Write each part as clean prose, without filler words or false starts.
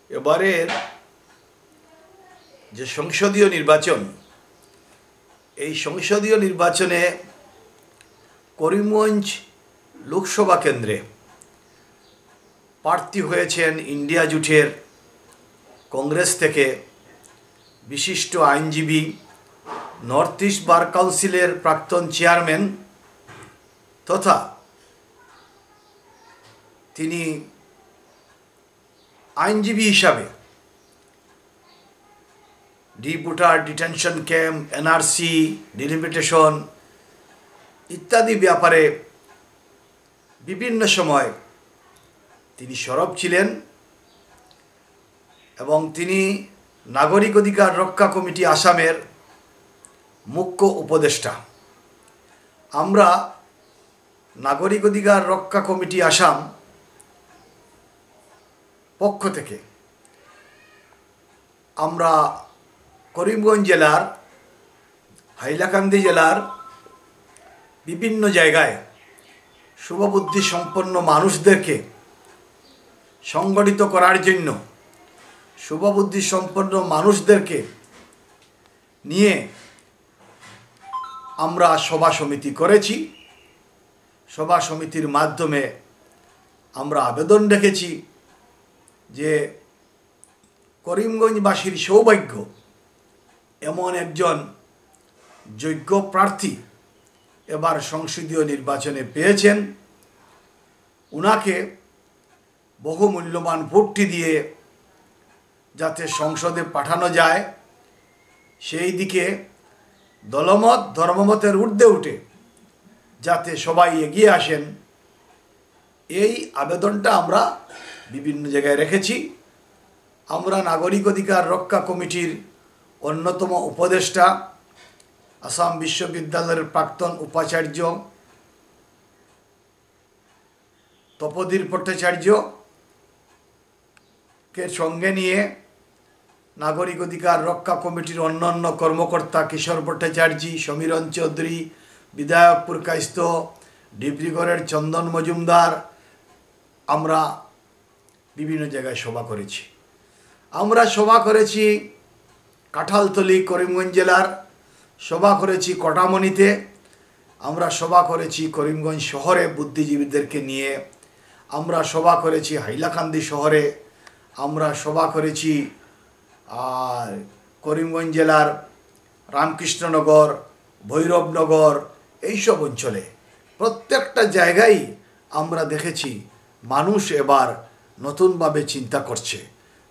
এবারের যে সংসদীয় নির্বাচন, এই সংসদীয় নির্বাচনে করিমগঞ্জ লোকসভা কেন্দ্রে প্রার্থী হয়েছেন ইন্ডিয়া জোটের কংগ্রেস থেকে বিশিষ্ট আইনজীবী, নর্থ ইস্ট বার কাউন্সিলের প্রাক্তন চেয়ারম্যান তথা তিনি আইনজীবী হিসাবে ডিপুটার, ডিটেনশন ক্যাম্প, এনআরসি, ডিলিমিটেশন ইত্যাদি ব্যাপারে বিভিন্ন সময় তিনি সরব ছিলেন এবং তিনি নাগরিক অধিকার রক্ষা কমিটি আসামের মুখ্য উপদেষ্টা। আমরা নাগরিক অধিকার রক্ষা কমিটি আসাম পক্ষ থেকে আমরা করিমগঞ্জ জেলার, হাইলাকান্দি জেলার বিভিন্ন জায়গায় শুভবুদ্ধি সম্পন্ন মানুষদেরকে সংগঠিত করার জন্য, শুভবুদ্ধি সম্পন্ন মানুষদেরকে নিয়ে আমরা সভা সমিতি করেছি। সভা সমিতির মাধ্যমে আমরা আবেদন রেখেছি যে করিমগঞ্জবাসীর সৌভাগ্য এমন একজন যোগ্য প্রার্থী এবার সংসদীয় নির্বাচনে পেয়েছেন, উনাকে বহুমূল্যবান ভোটটি দিয়ে যাতে সংসদে পাঠানো যায়, সেই দিকে দলমত ধর্মমতের ঊর্ধ্বে উঠে যাতে সবাই এগিয়ে আসেন, এই আবেদনটা আমরা বিভিন্ন জায়গায় রেখেছি। আমরা নাগরিক অধিকার রক্ষা কমিটির অন্যতম উপদেষ্টা, আসাম বিশ্ববিদ্যালয়ের প্রাক্তন উপাচার্য তপোধীর ভট্টাচার্যকে সঙ্গে নিয়ে নাগরিক অধিকার রক্ষা কমিটির অন্যান্য কর্মকর্তা কিশোর ভট্টাচার্য, সমীরণ চৌধুরী, বিধায়ক পুরকাইস্ত, ডিব্রুগড়ের চন্দন মজুমদার, আমরা বিভিন্ন জায়গায় সভা করেছি। আমরা সভা করেছি কাঁঠালতলি করিমগঞ্জ জেলার, সভা করেছি কটামনিতে, আমরা সভা করেছি করিমগঞ্জ শহরে বুদ্ধিজীবীদেরকে নিয়ে, আমরা সভা করেছি হাইলাকান্দি শহরে, আমরা সভা করেছি আর করিমগঞ্জ জেলার রামকৃষ্ণনগর, ভৈরবনগর এইসব অঞ্চলে। প্রত্যেকটা জায়গায় আমরা দেখেছি মানুষ এবার নতুনভাবে চিন্তা করছে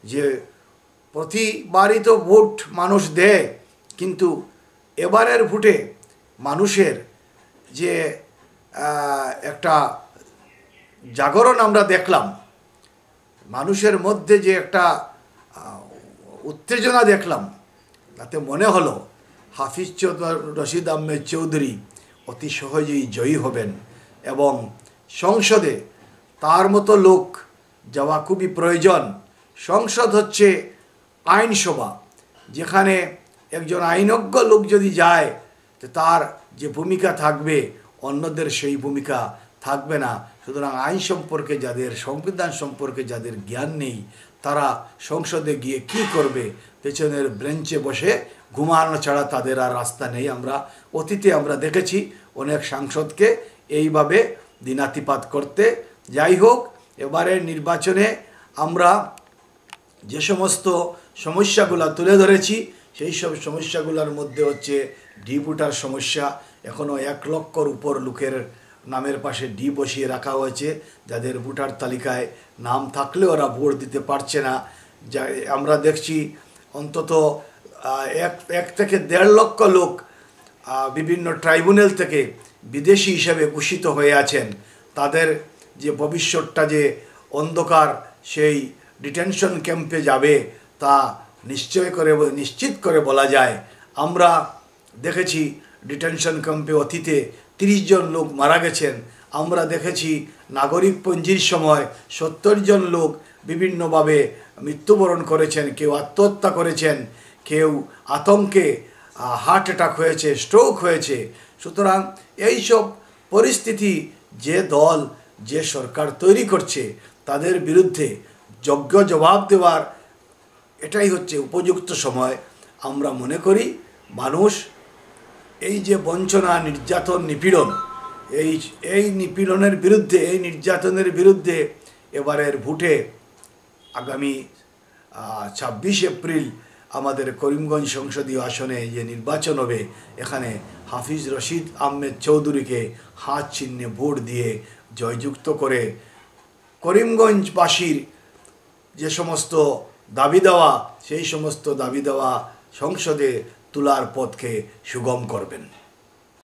যে প্রতিবারই তো ভোট মানুষ দেয়, কিন্তু এবারের ভোটে মানুষের যে একটা জাগরণ আমরা দেখলাম, মানুষের মধ্যে যে একটা উত্তেজনা দেখলাম, তাতে মনে হলো হাফিজ রশিদ আহমেদ চৌধুরী অতি সহজেই জয়ী হবেন এবং সংসদে তার মতো লোক যাওয়া খুবই প্রয়োজন। সংসদ হচ্ছে আইনসভা, যেখানে একজন আইনজ্ঞ লোক যদি যায় তো তার যে ভূমিকা থাকবে অন্যদের সেই ভূমিকা থাকবে না। সুতরাং আইন সম্পর্কে যাদের, সংবিধান সম্পর্কে যাদের জ্ঞান নেই, তারা সংসদে গিয়ে কি করবে, পেছনের বেঞ্চে বসে ঘুমানো ছাড়া তাদের আর রাস্তা নেই। অতীতে আমরা দেখেছি অনেক সাংসদকে এইভাবে দিনাতিপাত করতে। যাই হোক, এবারের নির্বাচনে আমরা যে সমস্ত সমস্যাগুলো তুলে ধরেছি, সেই সব সমস্যাগুলোর মধ্যে হচ্ছে ডি ভোটার সমস্যা। এখনও 1 লক্ষর উপর লোকের নামের পাশে ডি বসিয়ে রাখা হয়েছে, যাদের ভোটার তালিকায় নাম থাকলে ওরা ভোট দিতে পারছে না। যা আমরা দেখছি অন্তত 1 থেকে 1.5 লক্ষ লোক বিভিন্ন ট্রাইব্যুনাল থেকে বিদেশি হিসেবে ঘোষিত হয়ে আছেন। তাদের যে ভবিষ্যৎটা যে অন্ধকার, সেই ডিটেনশন ক্যাম্পে যাবে তা নিশ্চিত করে বলা যায়। আমরা দেখেছি ডিটেনশন ক্যাম্পে অতীতে 30 জন লোক মারা গেছেন। আমরা দেখেছি নাগরিকপঞ্জির সময় 70 জন লোক বিভিন্নভাবে মৃত্যুবরণ করেছেন, কেউ আত্মহত্যা করেছেন, কেউ আতঙ্কে হার্ট অ্যাটাক হয়েছে, স্ট্রোক হয়েছে। সুতরাং এইসব পরিস্থিতি যে দল, যে সরকার তৈরি করছে, তাদের বিরুদ্ধে যোগ্য জবাব দেওয়ার এটাই হচ্ছে উপযুক্ত সময়। আমরা মনে করি মানুষ এই যে বঞ্চনা, নির্যাতন, নিপীড়ন, এই নিপীড়নের বিরুদ্ধে, এই নির্যাতনের বিরুদ্ধে এবারের ভোটে আগামী 26 এপ্রিল আমাদের করিমগঞ্জ সংসদীয় আসনে যে নির্বাচন হবে, এখানে হাফিজ রশিদ আহমেদ চৌধুরীকে হাত চিহ্নে ভোট দিয়ে জয়যুক্ত করে করিমগঞ্জবাসীর যে সমস্ত দাবি দেওয়া, সেই সমস্ত দাবি দেওয়া সংসদে তোলার পথকে সুগম করবেন।